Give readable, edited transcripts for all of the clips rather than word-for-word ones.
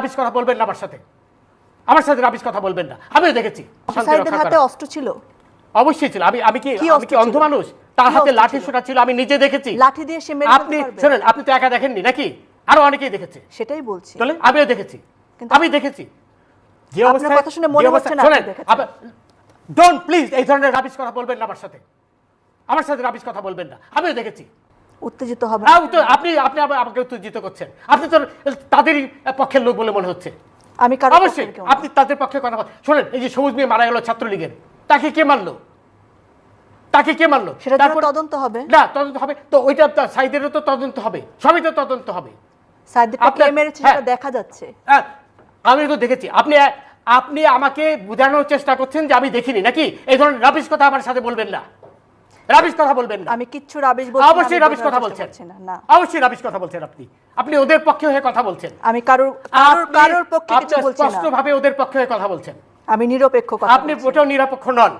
Rubbish কথা বলবেন না আমার সাথে রাবিশ কথা বলবেন না। আমিও দেখেছি অফিসারদের হাতে অস্ত্র ছিল, অবশ্যই ছিল। আমি কি অন্ধ মানুষ? তার হাতে লাঠি সোটা ছিল, আমি নিজে দেখেছি। লাঠি দিয়ে সে মেরে আপনি শুনেন, আপনি তো একা দেখেননি নাকি, আরো অনেকেই দেখেছে। সেটাই বলছি, তাহলে আমিও দেখেছি, আমি দেখেছি যে অবস্থা। কথা শুনে মনে হচ্ছে না আপনি দেখেছেন। ডোন্ট প্লিজ এই ধরনের রাবিশ কথা বলবেন না আমার সাথে রাবিশ কথা বলবেন না। আমিও দেখেছি। উত্তেজিত হবে আপনি আমাকে উত্তেজিত করছেন। আপনি তো তাদেরই পক্ষের লোক বলে মনে হচ্ছে। আমি কারো অবশ্যই আপনি তাদের পক্ষে কথা বলেন। শোনেন, এই যে সবুজ মেয়ে মারা গেল ছাত্রলীগের, তাকে কে মারলো? সেটা তদন্ত হবে না, তদন্ত হবে তো, ওইটা সাইদেরও তো তদন্ত হবে, সবই তো তদন্ত হবে। সাইদকে কে মেরেছে সেটা দেখা যাচ্ছে। আমি তো দেখেছি। আপনি আমাকে বোঝানোর চেষ্টা করছেন যে আমি দেখিনি নাকি? এই ধরনের রাবিশ কথা আমার সাথে বলবেন না, রাবিশ কথা বলবেন না। আমি কিচ্ছু রাবিশ বলছি না। অবশ্যই রাবিশ কথা বলছেন না, অবশ্যই রাবিশ কথা বলছেন। আপনি ওদের পক্ষে হয়ে কথা বলছেন। আমি কারোর পক্ষে কিছু বলছি না। স্পষ্টভাবে ওদের পক্ষে হয়ে কথা বলছেন। আমি নিরপেক্ষ কথা। আপনি ওটাও নিরপেক্ষ নন।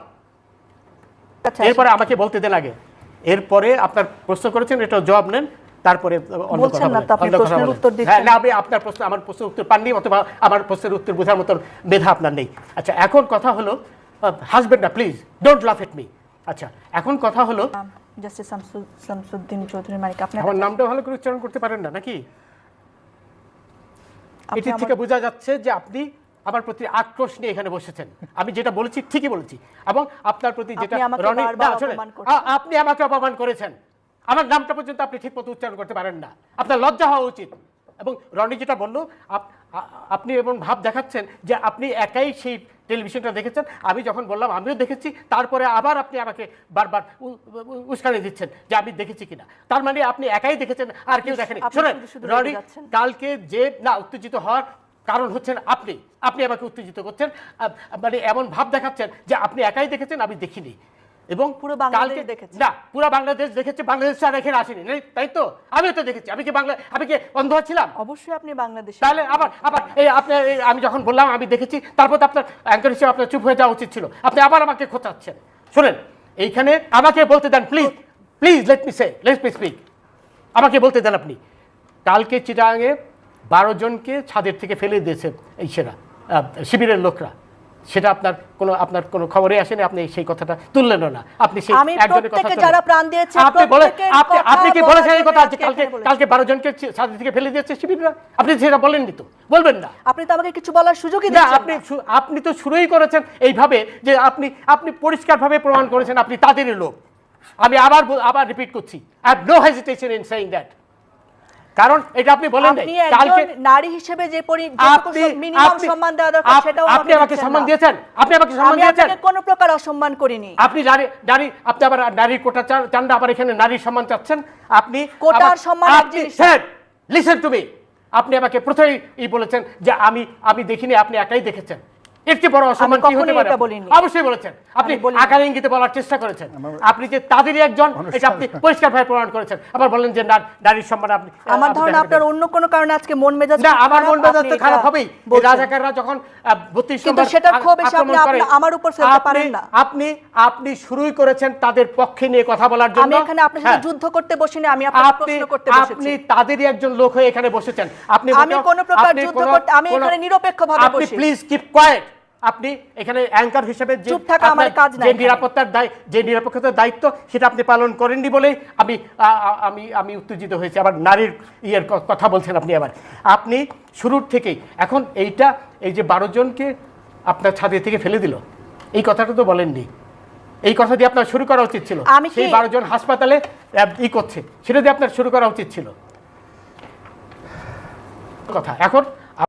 এরপরে আমাকে বলতে দেন আগে। এরপরে আপনার প্রশ্ন করেছেন, এটা জবাব নেন, তারপরে অন্য কথা বলেন। না, আপনি আপনার প্রশ্ন আমার প্রশ্নের উত্তর পাননি, অথবা আমার প্রশ্নের উত্তর বোঝার মতো মেধা আপনার নেই। আচ্ছা, এখন কথা হলো, হাসবেন না প্লিজ, ডোন্ট লাফ এট মি। আচ্ছা, এখন কথা হলো, জাস্টিস শামসুদ্দিন চৌধুরী মানিক, আপনি আমার নামটা ভালো করে উচ্চারণ করতে পারেন না নাকি? এটি থেকে বোঝা যাচ্ছে যে আপনি আমার প্রতি আক্রোশ নিয়ে এখানে বসেছেন। আমি যেটা বলেছি ঠিকই বলেছি, এবং আপনার প্রতি যেটা আপনি আমাকে অপমান করেছেন, আমার নামটা পর্যন্ত আপনি ঠিক মতো উচ্চারণ করতে পারেন না। আপনার লজ্জা হওয়া উচিত। এবং রনি যেটা বলল, আপনি এমন ভাব দেখাচ্ছেন যে আপনি একাই সেই টেলিভিশনটা দেখেছেন। আমি যখন বললাম আমিও দেখেছি, তারপরে আবার আপনি আমাকে বারবার উস্কানি দিচ্ছেন যে আমি দেখেছি কিনা। তার মানে আপনি একাই দেখেছেন, আর কেউ দেখেনি। শোনেন রনি, কালকে যে না উত্তেজিত হওয়ার কারণ হচ্ছেন আপনি আমাকে উত্তেজিত করছেন, মানে এমন ভাব দেখাচ্ছেন যে আপনি একাই দেখেছেন, আমি দেখিনি। এবং পুরো বাংলাদেশ দেখেছে। না, পুরো বাংলাদেশ দেখেছে, বাংলাদেশ আর এখানে আসেনি, তাই তো? আমিও তো দেখেছি। আমি কি অন্ধ ছিলাম? অবশ্যই আপনি বাংলাদেশ। তাহলে আবার আমি যখন বললাম আমি দেখেছি, তারপর তো আপনার অ্যাঙ্কর হিসেবে আপনার চুপ হয়ে যাওয়া উচিত ছিল। আপনি আবার আমাকে খোঁচাচ্ছেন। শুনেন, এইখানে আমাকে বলতে দেন প্লিজ লেট মি স্পিক। আমাকে বলতে দেন। আপনি কালকে চিটাগাঙে 12 জনকে ছাদের থেকে ফেলে দিয়েছে এই শিবিরের লোকরা, সেটা আপনার কোনো খবরে আসেনি, আপনি সেই কথাটা তুললেন না। আপনি সেই একজনের কথা যারা প্রাণ দিয়েছে আপনি কি বলেছেন এই কথা যে কালকে 12 জনকে ছাদের থেকে ফেলে দিয়েছে শিবিররা? আপনি সেটা বলেননি তো, বলবেন না। আপনি তো আমাকে কিছু বলার সুযোগই দিচ্ছেন না। আপনি তো শুরুই করেছেন এইভাবে যে আপনি পরিষ্কারভাবে প্রমাণ করেছেন আপনি তাদেরই লোক। আমি আবার রিপিট করছি, I have no hesitation in saying that. কারণ এটা আপনি বলেন নাই কালকে নারী হিসেবে যে মিনিমাম সম্মান দেওয়া দরকার সেটাও আপনি আমাকে সম্মান দিয়েছেন। আমি আপনাকে কোনো প্রকার অসম্মান করিনি। আপনি আবার নারীর কোটা চান, আবার এখানে নারীর সম্মান চাচ্ছেন। আপনি কোটার সম্মান লিসেন টু মি। আপনি আমাকে প্রথমেই বলেছেন যে আমি দেখিনি, আপনি একাই দেখেছেন। এর চেয়ে বড় অসম্মান কি হতে পারে? অবশ্যই বলেছেন। আপনি আকার ইঙ্গিতে বলার চেষ্টা করেছেন। আপনি যে তাদেরই একজন, এটা আপনি পরিষ্কারভাবে প্রমাণ করেছেন। আবার বলেন যে নারীর সম্মান আপনি। আমার ধারণা আপনার অন্য কোনো কারণে আজকে মন মেজাজ না, আমার মন মেজাজ তো খারাপ হবেই। রাজাকাররা যখন 32 নম্বর সেটা খুব বেশি আপনি আমার উপর ফেলতে পারেন না। আপনি শুরুই করেছেন তাদের পক্ষে নিয়ে কথা বলার জন্য। আমি এখানে আপনার সাথে যুদ্ধ করতে বসিনি, আমি আপনাকে প্রশ্ন করতে বসেছি। আপনি তাদেরই একজন লোক হয়ে এখানে বসেছেন। আমি কোনো প্রকার যুদ্ধ করতে, আমি এখানে নিরপেক্ষভাবে বসি। আপনি প্লিজ কিপ কোয়েট। আপনি এখানে অ্যাঙ্কার হিসেবে যে নিরাপত্তার দায়িত্ব সেটা আপনি পালন করেননি বলেই আমি উত্তেজিত হয়েছি। আবার নারীর কথা বলছেন আপনি শুরুর থেকেই। এখন এই যে 12 জনকে আপনার ছাদে থেকে ফেলে দিল, এই কথাটা তো বলেননি। এই কথা দিয়ে আপনার শুরু করা উচিত ছিল। সেই 12 জন হাসপাতালে করছে, সেটা দিয়ে আপনার শুরু করা উচিত ছিল কথা। এখন